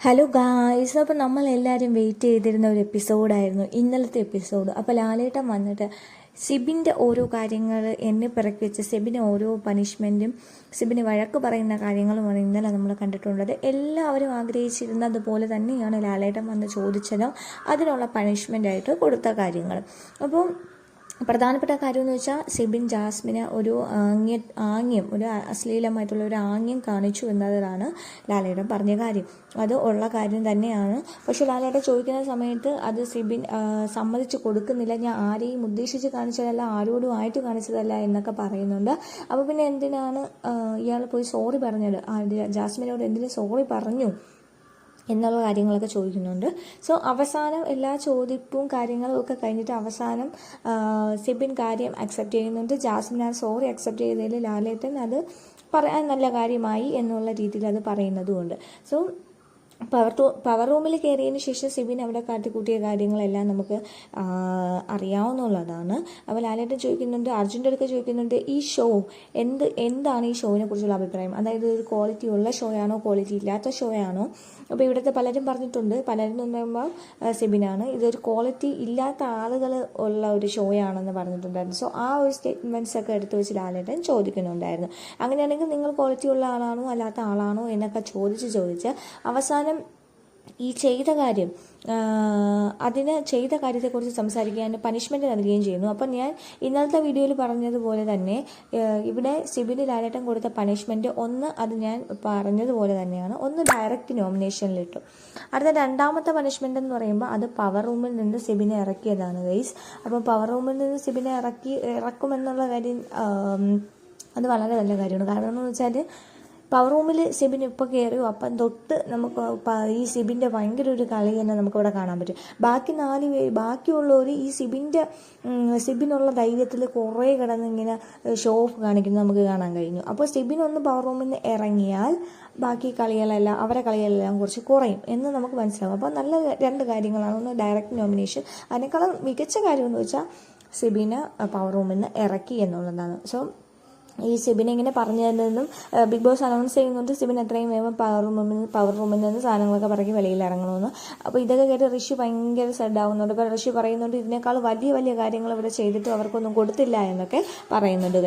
Hello guys, അപ്പോൾ നമ്മളെല്ലാവരും wait ചെയ്തിരുന്ന ഒരു എപ്പിസോഡായിരുന്നു ഇന്നലത്തെ എപ്പിസോഡ്. അപ്പോൾ ലാലേട്ടൻ വന്നിട്ട് സിബിൻ്റെ ഓരോ കാര്യങ്ങൾ എന്നെ പിറക്കി വെച്ച് സിബിന് ഓരോ പണിഷ്മെൻറ്റും സിബിന് വഴക്ക് പറയുന്ന കാര്യങ്ങളുമാണ് ഇന്നലെ നമ്മൾ കണ്ടിട്ടുള്ളത്. എല്ലാവരും ആഗ്രഹിച്ചിരുന്നതുപോലെ തന്നെയാണ് ലാലേട്ടൻ വന്ന് ചോദിച്ചതും അതിനുള്ള പണിഷ്മെൻ്റായിട്ട് കൊടുത്ത കാര്യങ്ങൾ. അപ്പോൾ പ്രധാനപ്പെട്ട കാര്യം എന്ന് വെച്ചാൽ സിബിൻ ജാസ്മിന് ഒരു ആംഗ്യം ഒരു അശ്ലീലമായിട്ടുള്ള ഒരു ആംഗ്യം കാണിച്ചു എന്നതാണ് ലാലേട്ടൻ പറഞ്ഞ കാര്യം. അത് ഉള്ള കാര്യം തന്നെയാണ്. പക്ഷെ ലാലേട്ടൻ ചോദിക്കുന്ന സമയത്ത് അത് സിബിൻ സമ്മതിച്ച് കൊടുക്കുന്നില്ല. ഞാൻ ആരെയും ഉദ്ദേശിച്ച് കാണിച്ചതല്ല, ആരോടും ആയിട്ട് കാണിച്ചതല്ല എന്നൊക്കെ പറയുന്നുണ്ട്. അപ്പോൾ പിന്നെ എന്തിനാണ് ഇയാൾ പോയി സോറി പറഞ്ഞത്, ജാസ്മിനോട് എന്തിനു സോറി പറഞ്ഞു എന്നുള്ള കാര്യങ്ങളൊക്കെ ചോദിക്കുന്നുണ്ട്. സോ അവസാനം എല്ലാ ചോദിപ്പും കാര്യങ്ങളും ഒക്കെ കഴിഞ്ഞിട്ട് അവസാനം സിബിൻ കാര്യം അക്സെപ്റ്റ് ചെയ്യുന്നുണ്ട്. ജാസ്മിൻ ആ സോറി അക്സെപ്റ്റ് ചെയ്തതിൽ ലാലേട്ടൻ അത് പറയാൻ നല്ല കാര്യമായി എന്നുള്ള രീതിയിൽ അത് പറയുന്നതുകൊണ്ട്. സോ പവർ റൂമിൽ കയറിയതിന് ശേഷം സിബിൻ അവിടെ കാട്ടിക്കൂട്ടിയ കാര്യങ്ങളെല്ലാം നമുക്ക് അറിയാവുന്നതാണ്. അപ്പോൾ ലാലേട്ടൻ ചോദിക്കുന്നുണ്ട്, അർജുൻ്റെ അടുത്ത് ചോദിക്കുന്നുണ്ട്, ഈ ഷോ എന്താണ് ഈ ഷോയിനെ കുറിച്ചുള്ള അഭിപ്രായം? അതായത് ഒരു ക്വാളിറ്റി ഉള്ള ഷോ ആണോ ക്വാളിറ്റി ഇല്ലാത്ത ഷോ ആണോ? അപ്പോൾ ഇവിടുത്തെ പലരും പറഞ്ഞിട്ടുണ്ട്, പലരും എന്ന് പറയുമ്പോൾ സിബിനാണ്, ഇതൊരു ക്വാളിറ്റി ഇല്ലാത്ത ആളുകൾ ഉള്ള ഒരു ഷോ ആണെന്ന് പറഞ്ഞിട്ടുണ്ടായിരുന്നു. സോ ആ ഒരു സ്റ്റേറ്റ്മെൻറ്റ്സ് ഒക്കെ എടുത്ത് വെച്ച് ലാലേട്ടൻ ചോദിക്കുന്നുണ്ടായിരുന്നു. അങ്ങനെയാണെങ്കിൽ നിങ്ങൾ ക്വാളിറ്റി ഉള്ള ആളാണോ അല്ലാത്ത ആളാണോ എന്നൊക്കെ ചോദിച്ച് അവസാനം ഈ ചെയ്ത കാര്യത്തെക്കുറിച്ച് സംസാരിക്കാൻ പണിഷ്മെൻറ്റ് നൽകുകയും ചെയ്യുന്നു. അപ്പം ഞാൻ ഇന്നലത്തെ വീഡിയോയിൽ പറഞ്ഞതുപോലെ തന്നെ ഇവിടെ സിബിന് ലാലേട്ടൻ കൊടുത്ത പണിഷ്മെൻറ്റ് അത് ഞാൻ പറഞ്ഞതുപോലെ തന്നെയാണ്. ഡയറക്റ്റ് നോമിനേഷനിലിട്ടു. അടുത്ത രണ്ടാമത്തെ പണിഷ്മെൻ്റ് എന്ന് പറയുമ്പോൾ അത് പവർ റൂമിൽ നിന്ന് സിബിനെ ഇറക്കിയതാണ് ഗൈസ്. അപ്പം പവർ റൂമിൽ നിന്ന് സിബിനെ ഇറക്കുമെന്നുള്ള കാര്യം അത് വളരെ നല്ല കാര്യമാണ്. കാരണം എന്ന് വെച്ചാൽ പവർ റൂമിൽ സിബിൻ ഇപ്പോൾ കയറിയോ അപ്പം തൊട്ട് നമുക്ക് ഈ സിബിൻ്റെ ഭയങ്കര ഒരു കളി തന്നെ നമുക്കിവിടെ കാണാൻ പറ്റും. ബാക്കിയുള്ളവർ ഈ സിബിനുള്ള ധൈര്യത്തിൽ കുറേ കിടന്നിങ്ങനെ ഷോ ഓഫ് കാണിക്കുന്നത് നമുക്ക് കാണാൻ കഴിഞ്ഞു. അപ്പോൾ സിബിൻ ഒന്ന് പവർ റൂമിൽ നിന്ന് ഇറങ്ങിയാൽ ബാക്കി അവരെ കളികളെല്ലാം കുറച്ച് കുറയും എന്ന് നമുക്ക് മനസ്സിലാവും. അപ്പോൾ നല്ല രണ്ട് കാര്യങ്ങളാണ്. ഒന്ന് ഡയറക്റ്റ് നോമിനേഷൻ, അതിനേക്കാളും മികച്ച കാര്യം എന്ന് വെച്ചാൽ സിബിനെ പവർ റൂമിൽ നിന്ന് ഇറക്കി എന്നുള്ളതാണ്. സോ ഈ സിബിനെ ഇങ്ങനെ പറഞ്ഞു തന്നതെന്നും ബിഗ് ബോസ് അനൗൺസ് ചെയ്യുന്നുണ്ട് സിബിൻ എത്രയും വേഗം പവർ റൂമിൽ നിന്ന് സാധനങ്ങളൊക്കെ പറക്കി വെളിയിൽ ഇറങ്ങണമെന്ന്. അപ്പോൾ ഇതൊക്കെ കേട്ട് ഋഷി ഭയങ്കര സെഡ് ആവുന്നുണ്ട്. അപ്പോൾ ഋഷി പറയുന്നുണ്ട് ഇതിനേക്കാൾ വലിയ കാര്യങ്ങൾ ഇവിടെ ചെയ്തിട്ടും അവർക്കൊന്നും കൊടുത്തില്ല എന്നൊക്കെ പറയുന്നുണ്ട്.